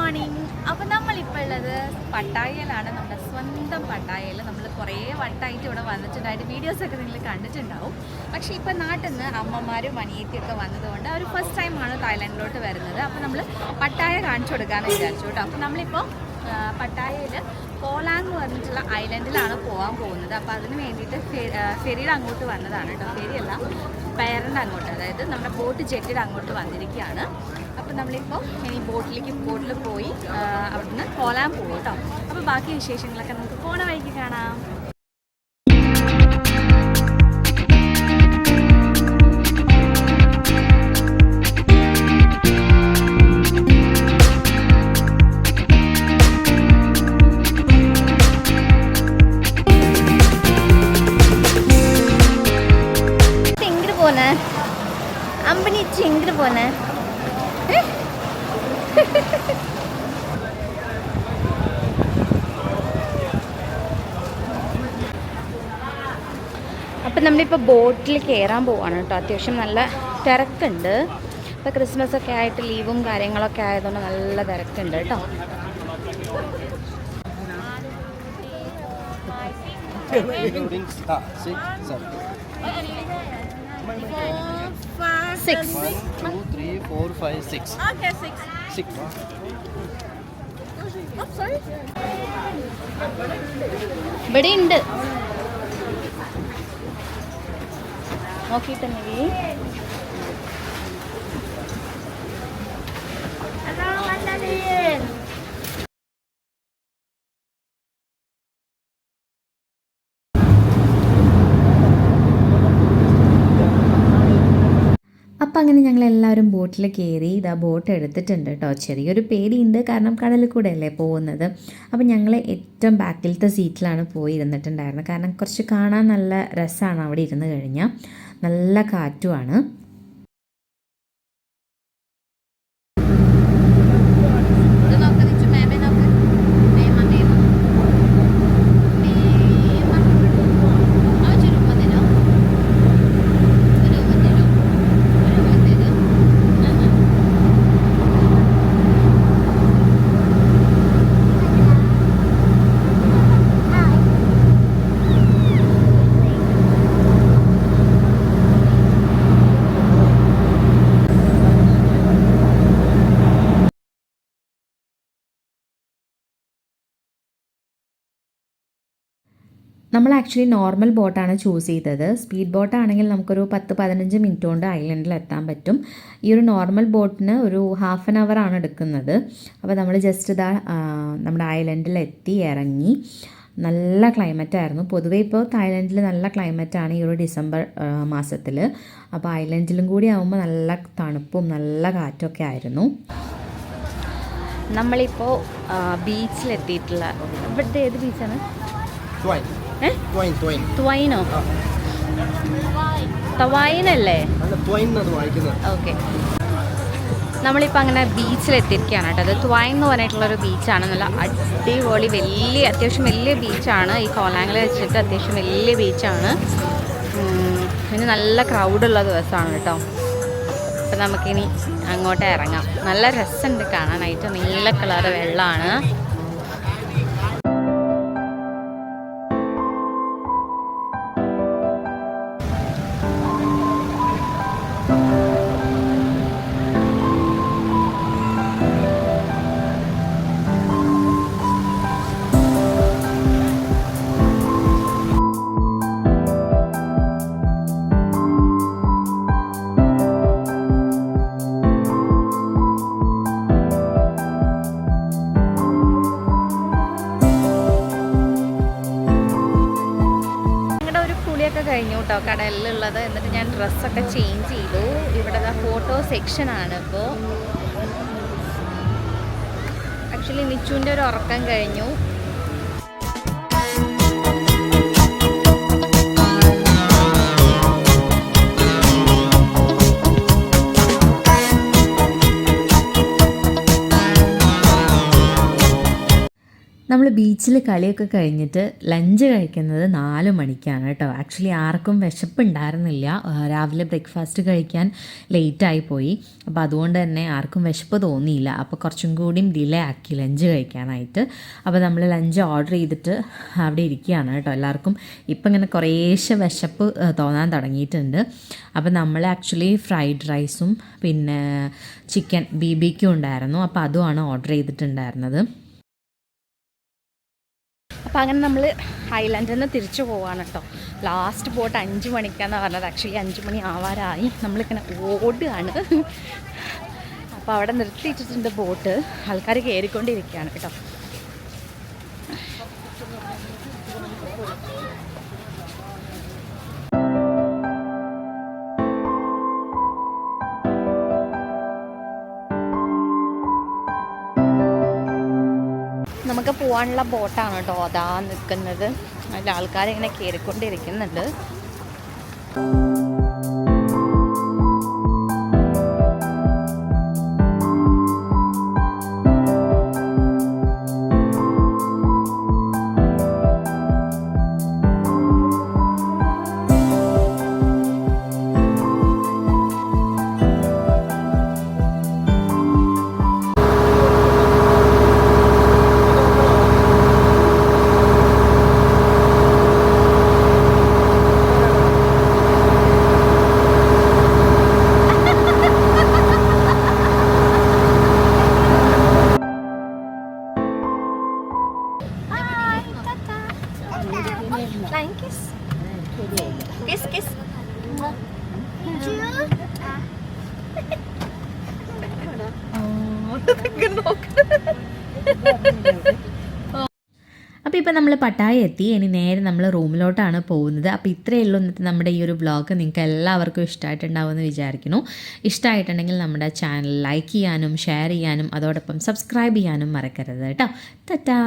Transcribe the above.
Morning. അപ്പോൾ നമ്മളിപ്പോൾ ഉള്ളത് പട്ടായയിലാണ്. നമ്മുടെ സ്വന്തം പട്ടായയിൽ നമ്മൾ കുറേ വട്ടമായിട്ട് ഇവിടെ വന്നിട്ടുണ്ടായിട്ട് വീഡിയോസൊക്കെ നിങ്ങൾ കണ്ടിട്ടുണ്ടാവും. പക്ഷേ ഇപ്പോൾ നാട്ടിൽ നിന്ന് അമ്മമാരും അനിയത്തിയൊക്കെ വന്നതുകൊണ്ട് അവർ ഫസ്റ്റ് ടൈമാണ് തായ്ലൻഡിലോട്ട് വരുന്നത്. അപ്പോൾ നമ്മൾ പട്ടായ കാണിച്ചു കൊടുക്കാമെന്ന് വിചാരിച്ചു കേട്ടോ. അപ്പോൾ നമ്മളിപ്പോൾ പട്ടായയിൽ കോലാങ് എന്ന് പറഞ്ഞിട്ടുള്ള ഐലൻഡിലാണ് പോകാൻ പോകുന്നത്. അപ്പോൾ അതിന് വേണ്ടിയിട്ട് ഫെറിയുടെ അങ്ങോട്ട് വന്നതാണ് കേട്ടോ. ഫെറിയല്ല, പേരൻ്റെ അങ്ങോട്ട്, അതായത് നമ്മുടെ ബോട്ട് ജെറ്റിയുടെ അങ്ങോട്ട് വന്നിരിക്കുകയാണ്. അപ്പോൾ നമ്മളിപ്പോൾ ഇനി ബോട്ടിൽ പോയി അവിടുന്ന് കോലാങ് പോകും കേട്ടോ. അപ്പോൾ ബാക്കി വിശേഷങ്ങളൊക്കെ നമുക്ക് പോണ വഴിക്ക് കാണാം. അമ്പനി ചെങ്കിട്ട് പോന്നെ അപ്പം നമ്മളിപ്പോൾ ബോട്ടിൽ കയറാൻ പോവാണ് കേട്ടോ. അത്യാവശ്യം നല്ല തിരക്കുണ്ട്. ഇപ്പോൾ ക്രിസ്മസ് ഒക്കെ ആയിട്ട് ലീവും കാര്യങ്ങളൊക്കെ ആയതുകൊണ്ട് നല്ല തിരക്കുണ്ട് കേട്ടോ. Six. 1, 2, 3, 4, 5, 6. Okay, 6. Oh, sorry. ഇവിടെ ഉണ്ട് നോക്കിയിട്ട് മതി. അപ്പം അങ്ങനെ ഞങ്ങളെല്ലാവരും ബോട്ടിൽ കയറി. ഇതാ ബോട്ട് എടുത്തിട്ടുണ്ട് കേട്ടോ. ചെറിയൊരു പേടിയുണ്ട്, കാരണം കടലിൽ കൂടെ അല്ലേ പോകുന്നത്. അപ്പം ഞങ്ങൾ ഏറ്റവും ബാക്കിലത്തെ സീറ്റിലാണ് പോയി ഇരുന്നിട്ടുണ്ടായിരുന്നത്. കാരണം കുറച്ച് കാണാൻ നല്ല രസമാണ് അവിടെ ഇരുന്ന് കഴിഞ്ഞാൽ. നല്ല കാറ്റുമാണ്. നമ്മൾ ആക്ച്വലി നോർമൽ ബോട്ടാണ് ചൂസ് ചെയ്തത്. സ്പീഡ് ബോട്ടാണെങ്കിൽ നമുക്കൊരു 10-15 മിനിറ്റ് കൊണ്ട് ഐലൻഡിൽ എത്താൻ പറ്റും. ഈ ഒരു നോർമൽ ബോട്ടിന് ഒരു ഹാഫ് ആൻ അവർ ആണ് എടുക്കുന്നത്. അപ്പോൾ നമ്മൾ ജസ്റ്റ് ഇതാ നമ്മുടെ ഐലൻഡിൽ എത്തി ഇറങ്ങി. നല്ല ക്ലൈമറ്റായിരുന്നു. പൊതുവേ ഇപ്പോൾ തായ്ലൻഡിൽ നല്ല ക്ലൈമറ്റാണ് ഈ ഒരു ഡിസംബർ മാസത്തിൽ. അപ്പോൾ ഐലൻഡിലും കൂടി ആകുമ്പോൾ നല്ല തണുപ്പും നല്ല കാറ്റൊക്കെ ആയിരുന്നു. നമ്മളിപ്പോൾ ബീച്ചിലെത്തിയിട്ടുള്ള ഇവിടുത്തെ ഏത് ബീച്ചാണ്? ത്വൈനോ? തവൈനല്ലേ? ഓക്കെ. നമ്മളിപ്പോൾ അങ്ങനെ ബീച്ചിലെത്തിയിരിക്കുകയാണ് കേട്ടോ. അത് ത്വൈൻ എന്ന് പറഞ്ഞിട്ടുള്ളൊരു ബീച്ചാണ്. നല്ല അടിപൊളി അത്യാവശ്യം വലിയ ബീച്ചാണ്. ഈ കോലാങ്ങിൽ വെച്ചിട്ട് അത്യാവശ്യം വലിയ ബീച്ചാണ്. പിന്നെ നല്ല ക്രൗഡുള്ള ദിവസമാണ് കേട്ടോ. അപ്പം നമുക്കിനി അങ്ങോട്ട് ഇറങ്ങാം. നല്ല രസമുണ്ട് കാണാനായിട്ട്. നീല കളർ വെള്ളമാണ്. കഴിഞ്ഞു കേട്ടോ കടലിലുള്ളത്. എന്നിട്ട് ഞാൻ ഡ്രസ്സൊക്കെ ചേഞ്ച് ചെയ്തു. ഇവിടെ ഫോട്ടോ സെക്ഷനാണ്. ഇപ്പോൾ ആക്ച്വലി നിച്ചുവിൻ്റെ ഒരു ഉറക്കം കഴിഞ്ഞു. നമ്മൾ ബീച്ചിൽ കളിയൊക്കെ കഴിഞ്ഞിട്ട് ലഞ്ച് കഴിക്കുന്നത് 4 മണിക്കാണ് കേട്ടോ. ആക്ച്വലി ആർക്കും വിശപ്പുണ്ടായിരുന്നില്ല, രാവിലെ ബ്രേക്ക്ഫാസ്റ്റ് കഴിക്കാൻ ലേറ്റായി പോയി. അപ്പോൾ അതുകൊണ്ട് തന്നെ ആർക്കും വിശപ്പ് തോന്നിയില്ല. അപ്പോൾ കുറച്ചും കൂടിയും ഡിലേ ആക്കി ലഞ്ച് കഴിക്കാനായിട്ട്. അപ്പോൾ നമ്മൾ ലഞ്ച് ഓർഡർ ചെയ്തിട്ട് അവിടെ ഇരിക്കുകയാണ് കേട്ടോ. എല്ലാവർക്കും ഇപ്പം ഇങ്ങനെ കുറേശ്ശെ വിശപ്പ് തോന്നാൻ തുടങ്ങിയിട്ടുണ്ട്. അപ്പോൾ നമ്മൾ ആക്ച്വലി ഫ്രൈഡ് റൈസും പിന്നെ ചിക്കൻ BBQ ഉണ്ടായിരുന്നു. അപ്പോൾ അതുമാണ് ഓർഡർ ചെയ്തിട്ടുണ്ടായിരുന്നത്. അപ്പോൾ അങ്ങനെ നമ്മൾ ഐലൻഡിൽ നിന്ന് തിരിച്ചു പോവാണ് കേട്ടോ. ലാസ്റ്റ് ബോട്ട് 5 മണിക്കാണെന്ന് പറഞ്ഞത്. ആക്ച്വലി 5 മണി ആവാറായി. നമ്മളിങ്ങനെ ഓടുകയാണ്. അപ്പോൾ അവിടെ നിർത്തിയിട്ടിട്ടുണ്ട് ബോട്ട്. ആൾക്കാർ കയറിക്കൊണ്ടിരിക്കുകയാണ് കേട്ടോ. നമുക്ക് പോകാനുള്ള ബോട്ടാണ് കേട്ടോ അതാ നിൽക്കുന്നത്. അതിൽ ആൾക്കാരിങ്ങനെ കയറിക്കൊണ്ടിരിക്കുന്നുണ്ട്. Kiss, kiss. അപ്പോൾ ഇപ്പോൾ നമ്മൾ പട്ടായ എത്തി. ഇനി നേരെ നമ്മൾ റൂമിലോട്ടാണ് പോകുന്നത്. അപ്പോൾ ഇത്രയേ ഉള്ളൂ ഇന്നത്തെ നമ്മുടെ ഈ ഒരു വ്ളോഗ്. നിങ്ങൾക്ക് എല്ലാവർക്കും ഇഷ്ടമായിട്ടുണ്ടാവുമെന്ന് വിചാരിക്കുന്നു. ഇഷ്ടമായിട്ടുണ്ടെങ്കിൽ നമ്മുടെ ചാനൽ ലൈക്ക് ചെയ്യാനും ഷെയർ ചെയ്യാനും അതോടൊപ്പം സബ്സ്ക്രൈബ് ചെയ്യാനും മറക്കരുത് കേട്ടോ. ടാറ്റാ.